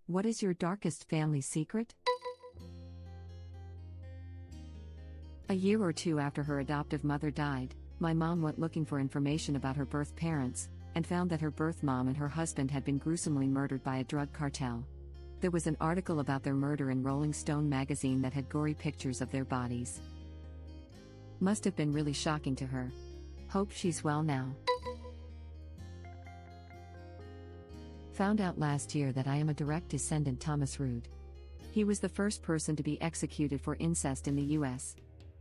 What is your darkest family secret? A year or two after her adoptive mother died, my mom went looking for information about her birth parents, and found that her birth mom and her husband had been gruesomely murdered by a drug cartel. There was an article about their murder in Rolling Stone magazine that had gory pictures of their bodies. Must have been really shocking to her. Hope she's well now. Found out last year that I am a direct descendant Thomas Rood. He was the first person to be executed for incest in the US.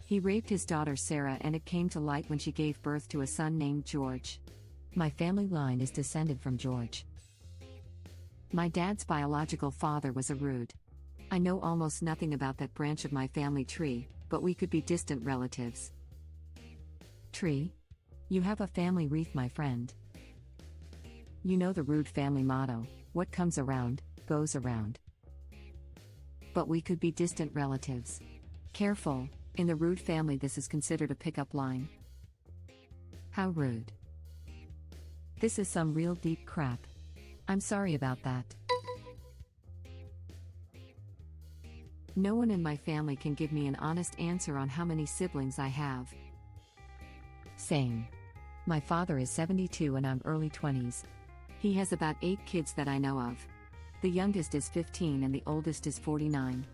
He raped his daughter Sarah, and it came to light when she gave birth to a son named George. My family line is descended from George. My dad's biological father was a Rood. I know almost nothing about that branch of my family tree, but we could be distant relatives. Tree? You have a family wreath, my friend. You know the Rood family motto, what comes around, goes around. But we could be distant relatives. Careful, in the Rood family this is considered a pickup line. How rude. This is some real deep crap. I'm sorry about that. No one in my family can give me an honest answer on how many siblings I have. Same. My father is 72 and I'm early 20s. He has about 8 kids that I know of. The youngest is 15 and the oldest is 49.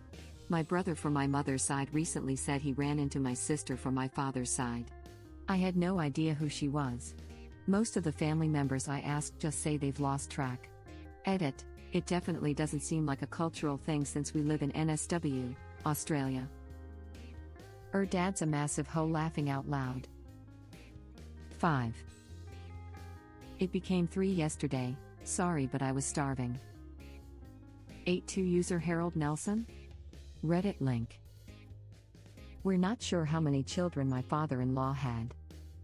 My brother from my mother's side recently said he ran into my sister from my father's side. I had no idea who she was. Most of the family members I asked just say they've lost track. Edit, it definitely doesn't seem like a cultural thing since we live in NSW, Australia. Dad's a massive hoe, laughing out loud. 5. It became 3 yesterday, sorry but I was starving. 82 user Harold Nelson? Reddit link. We're not sure how many children my father-in-law had.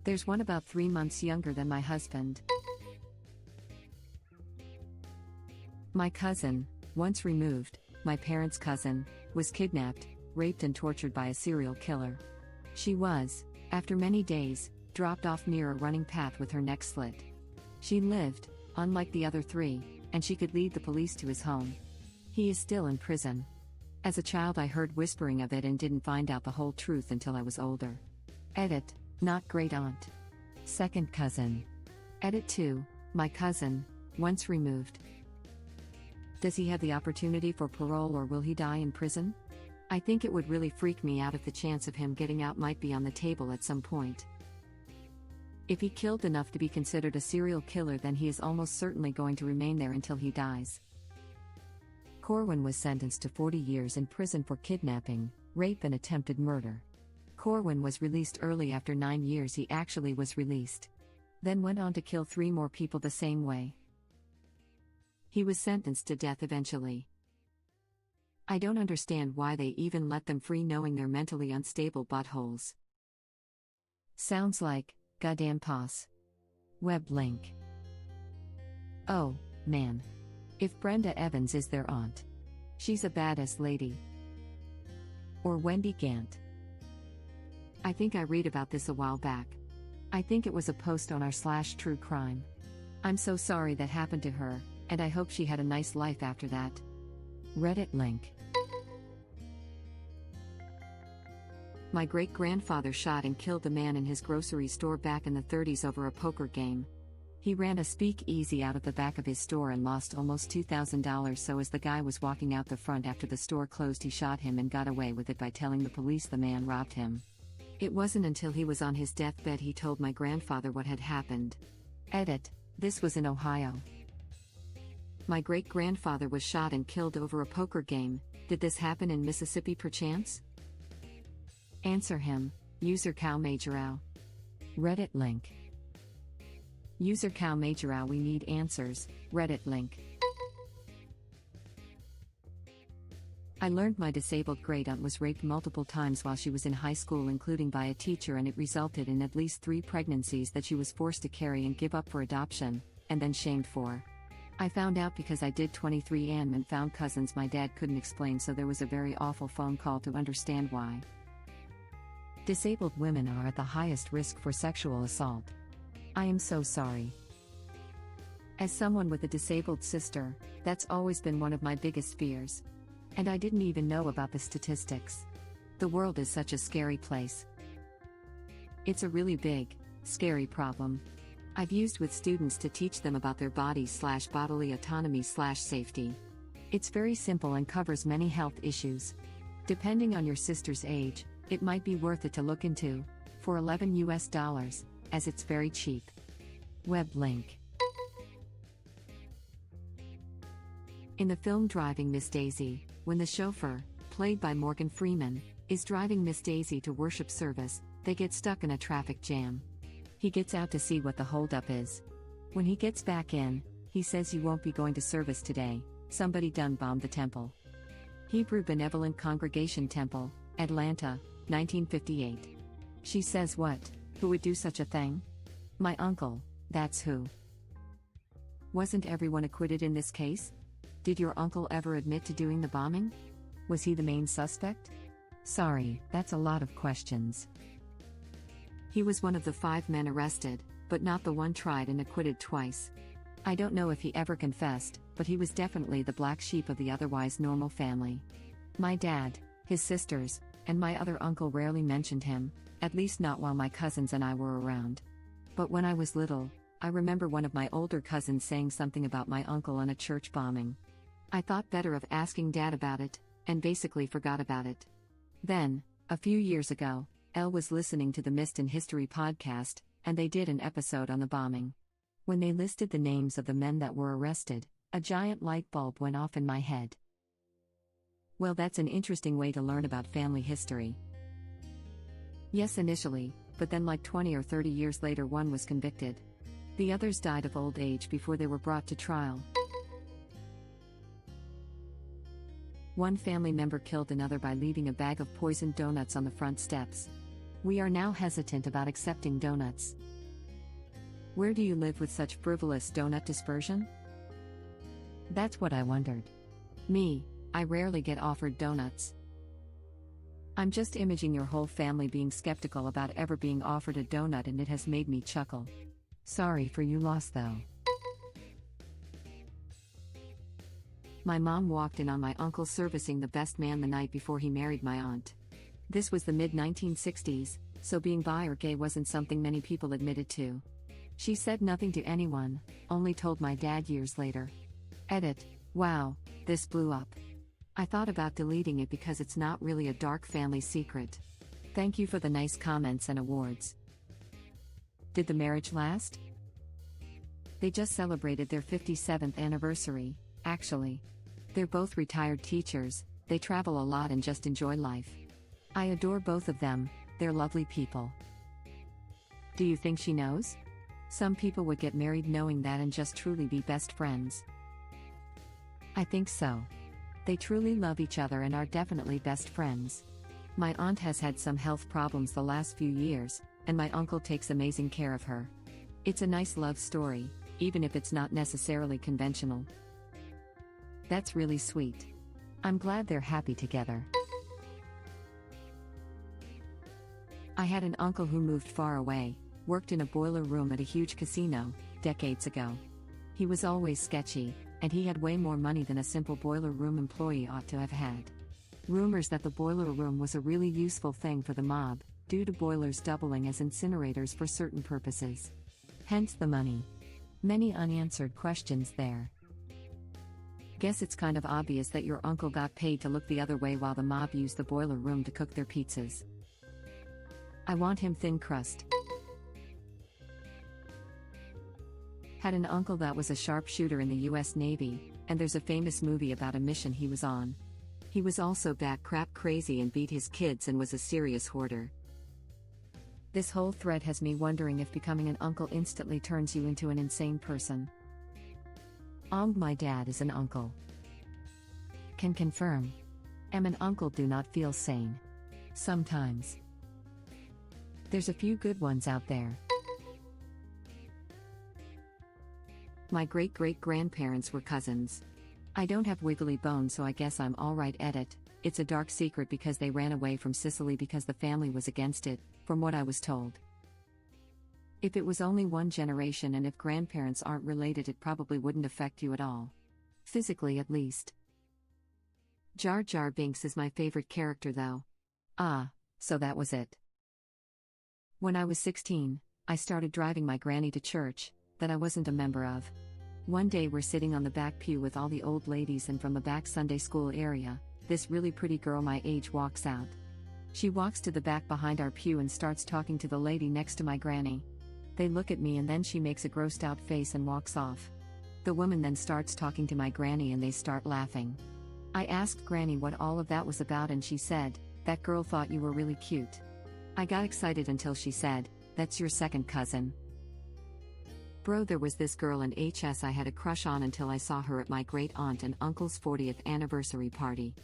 There's one about 3 months younger than my husband. My cousin, once removed, my parents' cousin, was kidnapped, raped and tortured by a serial killer. She was, after many days, dropped off near a running path with her neck slit. She lived, unlike the other 3, and she could lead the police to his home. He is still in prison. As a child I heard whispering of it and didn't find out the whole truth until I was older. Edit, not great aunt. Second cousin. Edit 2, my cousin, once removed. Does he have the opportunity for parole or will he die in prison? I think it would really freak me out if the chance of him getting out might be on the table at some point. If he killed enough to be considered a serial killer, then he is almost certainly going to remain there until he dies. Corwin was sentenced to 40 years in prison for kidnapping, rape and attempted murder. Corwin was released early. After 9 years he actually was released. Then went on to kill 3 more people the same way. He was sentenced to death eventually. I don't understand why they even let them free, knowing they're mentally unstable buttholes. Sounds like goddamn pos. Web link. Oh, man. If Brenda Evans is their aunt. She's a badass lady. Or Wendy Gant. I think I read about this a while back. I think it was a post on r/true crime. I'm so sorry that happened to her, and I hope she had a nice life after that. Reddit link. My great-grandfather shot and killed a man in his grocery store back in the 30s over a poker game. He ran a speakeasy out of the back of his store and lost almost $2,000, so as the guy was walking out the front after the store closed, he shot him and got away with it by telling the police the man robbed him. It wasn't until he was on his deathbed he told my grandfather what had happened. Edit, this was in Ohio. My great-grandfather was shot and killed over a poker game. Did this happen in Mississippi perchance? Answer him, user Cow Majorau. Reddit link. User Cow Majorau, we need answers. Reddit link. I learned my disabled great-aunt was raped multiple times while she was in high school, including by a teacher, and it resulted in at least 3 pregnancies that she was forced to carry and give up for adoption, and then shamed for. I found out because I did 23andMe and found cousins my dad couldn't explain, so there was a very awful phone call to understand why. Disabled women are at the highest risk for sexual assault. I am so sorry. As someone with a disabled sister, that's always been one of my biggest fears. And I didn't even know about the statistics. The world is such a scary place. It's a really big, scary problem. I've used with students to teach them about their body/bodily autonomy/safety. It's very simple and covers many health issues. Depending on your sister's age, it might be worth it to look into, for $11, as it's very cheap. Web link. In the film Driving Miss Daisy, when the chauffeur, played by Morgan Freeman, is driving Miss Daisy to worship service, they get stuck in a traffic jam. He gets out to see what the holdup is. When he gets back in, he says you won't be going to service today, somebody done bombed the temple. Hebrew Benevolent Congregation Temple, Atlanta, 1958. She says what? Who would do such a thing? My uncle, that's who. Wasn't everyone acquitted in this case? Did your uncle ever admit to doing the bombing? Was he the main suspect? Sorry, that's a lot of questions. He was one of the 5 men arrested, but not the one tried and acquitted twice. I don't know if he ever confessed, but he was definitely the black sheep of the otherwise normal family. My dad, his sisters, and my other uncle rarely mentioned him, at least not while my cousins and I were around. But when I was little, I remember one of my older cousins saying something about my uncle and a church bombing. I thought better of asking Dad about it, and basically forgot about it. Then, a few years ago, Elle was listening to the Missed in History podcast, and they did an episode on the bombing. When they listed the names of the men that were arrested, a giant light bulb went off in my head. Well, that's an interesting way to learn about family history. Yes, initially, but then like 20 or 30 years later one was convicted. The others died of old age before they were brought to trial. One family member killed another by leaving a bag of poisoned donuts on the front steps. We are now hesitant about accepting donuts. Where do you live with such frivolous donut dispersion? That's what I wondered. Me, I rarely get offered donuts. I'm just imaging your whole family being skeptical about ever being offered a donut, and it has made me chuckle. Sorry for you loss though. My mom walked in on my uncle servicing the best man the night before he married my aunt. This was the mid-1960s, so being bi or gay wasn't something many people admitted to. She said nothing to anyone, only told my dad years later. Edit, wow, this blew up. I thought about deleting it because it's not really a dark family secret. Thank you for the nice comments and awards. Did the marriage last? They just celebrated their 57th anniversary, actually. They're both retired teachers, they travel a lot and just enjoy life. I adore both of them, they're lovely people. Do you think she knows? Some people would get married knowing that and just truly be best friends. I think so. They truly love each other and are definitely best friends. My aunt has had some health problems the last few years, and my uncle takes amazing care of her. It's a nice love story, even if it's not necessarily conventional. That's really sweet. I'm glad they're happy together. I had an uncle who moved far away, worked in a boiler room at a huge casino, decades ago. He was always sketchy, and he had way more money than a simple boiler room employee ought to have had. Rumors that the boiler room was a really useful thing for the mob, due to boilers doubling as incinerators for certain purposes. Hence the money. Many unanswered questions there. Guess it's kind of obvious that your uncle got paid to look the other way while the mob used the boiler room to cook their pizzas. I want him thin crust. Had an uncle that was a sharpshooter in the US Navy, and there's a famous movie about a mission he was on. He was also bat crap crazy and beat his kids and was a serious hoarder. This whole thread has me wondering if becoming an uncle instantly turns you into an insane person. My dad is an uncle. Can confirm. Am an uncle, do not feel sane. Sometimes. There's a few good ones out there. My great-great-grandparents were cousins. I don't have wiggly bones, so I guess I'm alright. Edit. It's a dark secret because they ran away from Sicily because the family was against it, from what I was told. If it was only one generation and if grandparents aren't related, it probably wouldn't affect you at all. Physically, at least. Jar Jar Binks is my favorite character, though. Ah, so that was it. When I was 16, I started driving my granny to church, that I wasn't a member of. One day we're sitting on the back pew with all the old ladies, and from the back Sunday school area, this really pretty girl my age walks out. She walks to the back behind our pew and starts talking to the lady next to my granny. They look at me and then she makes a grossed out face and walks off. The woman then starts talking to my granny and they start laughing. I asked Granny what all of that was about and she said, "That girl thought you were really cute." I got excited until she said, "That's your second cousin." Bro, there was this girl in HS I had a crush on until I saw her at my great aunt and uncle's 40th anniversary party.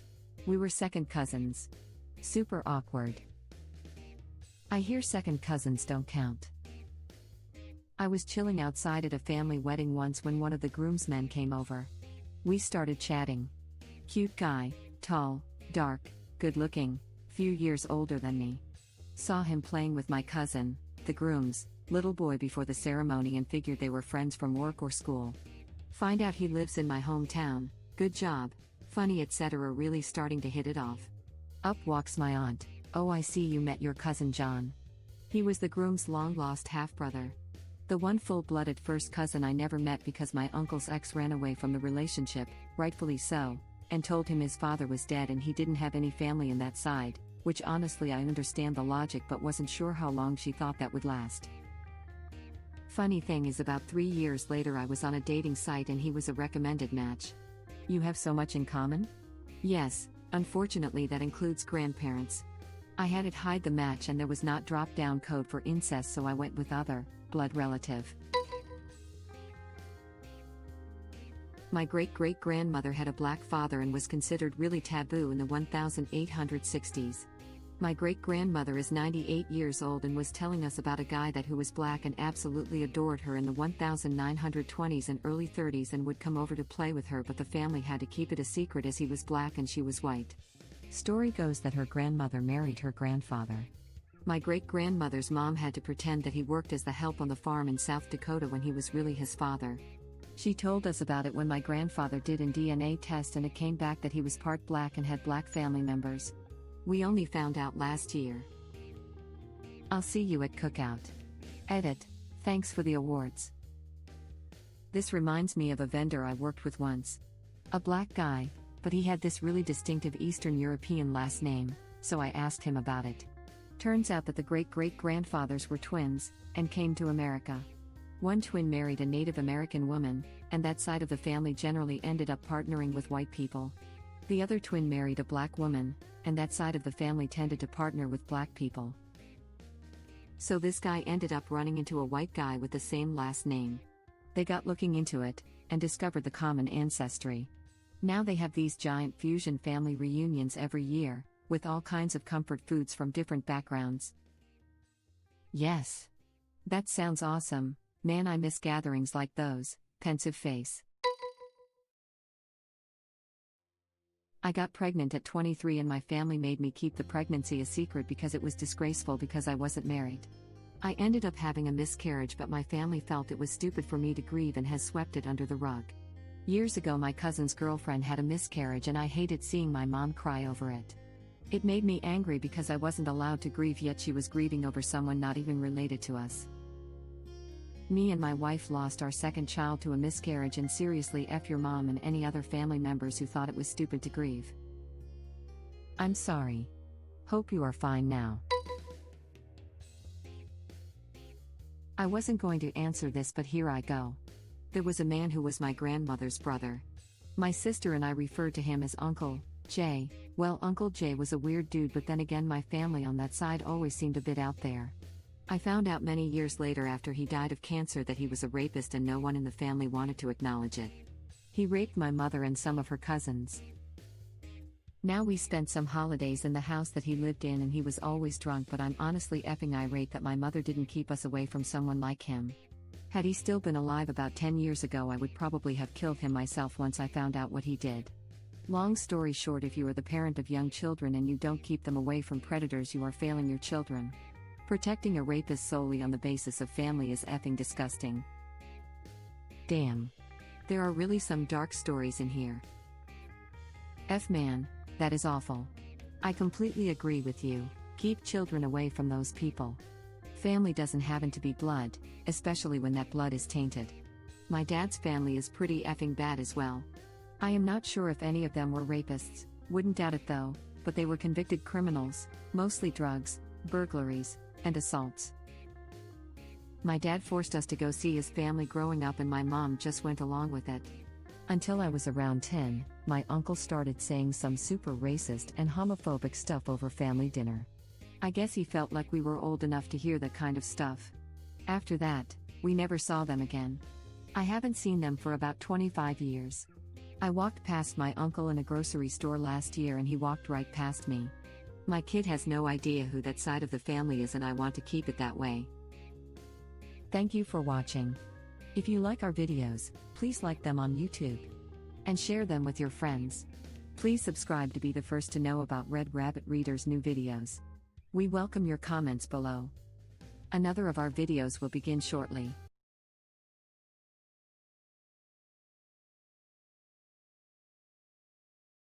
We were second cousins. Super awkward. I hear second cousins don't count. I was chilling outside at a family wedding once when one of the groomsmen came over. We started chatting. Cute guy, tall, dark, good looking, few years older than me. Saw him playing with my cousin, the groom's little boy before the ceremony and figured they were friends from work or school. Find out he lives in my hometown, good job, funny etc. Really starting to hit it off. Up walks my aunt. "Oh, I see you met your cousin John." He was the groom's long-lost half-brother. The one full-blooded first cousin I never met because my uncle's ex ran away from the relationship, rightfully so, and told him his father was dead and he didn't have any family in that side, which honestly I understand the logic but wasn't sure how long she thought that would last. Funny thing is, about 3 years later I was on a dating site and he was a recommended match. You have so much in common? Yes, unfortunately that includes grandparents. I had it hide the match and there was not drop-down code for incest, so I went with other blood relative. My great-great-grandmother had a black father and was considered really taboo in the 1860s. My great-grandmother is 98 years old and was telling us about a guy who was black and absolutely adored her in the 1920s and early 30s and would come over to play with her, but the family had to keep it a secret as he was black and she was white. Story goes that her grandmother married her grandfather. My great-grandmother's mom had to pretend that he worked as the help on the farm in South Dakota when he was really his father. She told us about it when my grandfather did a DNA test and it came back that he was part black and had black family members. We only found out last year. I'll see you at cookout. Edit. Thanks for the awards. This reminds me of a vendor I worked with once. A black guy, but he had this really distinctive Eastern European last name, so I asked him about it. Turns out that the great-great-grandfathers were twins, and came to America. One twin married a Native American woman, and that side of the family generally ended up partnering with white people. The other twin married a black woman, and that side of the family tended to partner with black people. So this guy ended up running into a white guy with the same last name. They got looking into it, and discovered the common ancestry. Now they have these giant fusion family reunions every year, with all kinds of comfort foods from different backgrounds. Yes. That sounds awesome, man, I miss gatherings like those. Pensive face. I got pregnant at 23 and my family made me keep the pregnancy a secret because it was disgraceful because I wasn't married. I ended up having a miscarriage, but my family felt it was stupid for me to grieve and has swept it under the rug. Years ago my cousin's girlfriend had a miscarriage and I hated seeing my mom cry over it. It made me angry because I wasn't allowed to grieve, yet she was grieving over someone not even related to us. Me and my wife lost our second child to a miscarriage, and seriously F your mom and any other family members who thought it was stupid to grieve. I'm sorry. Hope you are fine now. I wasn't going to answer this, but here I go. There was a man who was my grandmother's brother. My sister and I referred to him as Uncle Jay. Well, Uncle Jay was a weird dude, but then again my family on that side always seemed a bit out there. I found out many years later after he died of cancer that he was a rapist and no one in the family wanted to acknowledge it. He raped my mother and some of her cousins. Now we spent some holidays in the house that he lived in and he was always drunk, but I'm honestly effing irate that my mother didn't keep us away from someone like him. Had he still been alive about 10 years ago, I would probably have killed him myself once I found out what he did. Long story short, if you are the parent of young children and you don't keep them away from predators, you are failing your children. Protecting a rapist solely on the basis of family is effing disgusting. Damn. There are really some dark stories in here. Man, that is awful. I completely agree with you. Keep children away from those people. Family doesn't happen to be blood, especially when that blood is tainted. My dad's family is pretty effing bad as well. I am not sure if any of them were rapists, wouldn't doubt it though, but they were convicted criminals, mostly drugs, burglaries, and assaults. My dad forced us to go see his family growing up and my mom just went along with it. Until I was around 10, my uncle started saying some super racist and homophobic stuff over family dinner. I guess he felt like we were old enough to hear that kind of stuff. After that, we never saw them again. I haven't seen them for about 25 years. I walked past my uncle in a grocery store last year and he walked right past me. My kid has no idea who that side of the family is and I want to keep it that way. Thank you for watching. If you like our videos, please like them on YouTube. And share them with your friends. Please subscribe to be the first to know about Red Rabbit Reader's new videos. We welcome your comments below. Another of our videos will begin shortly.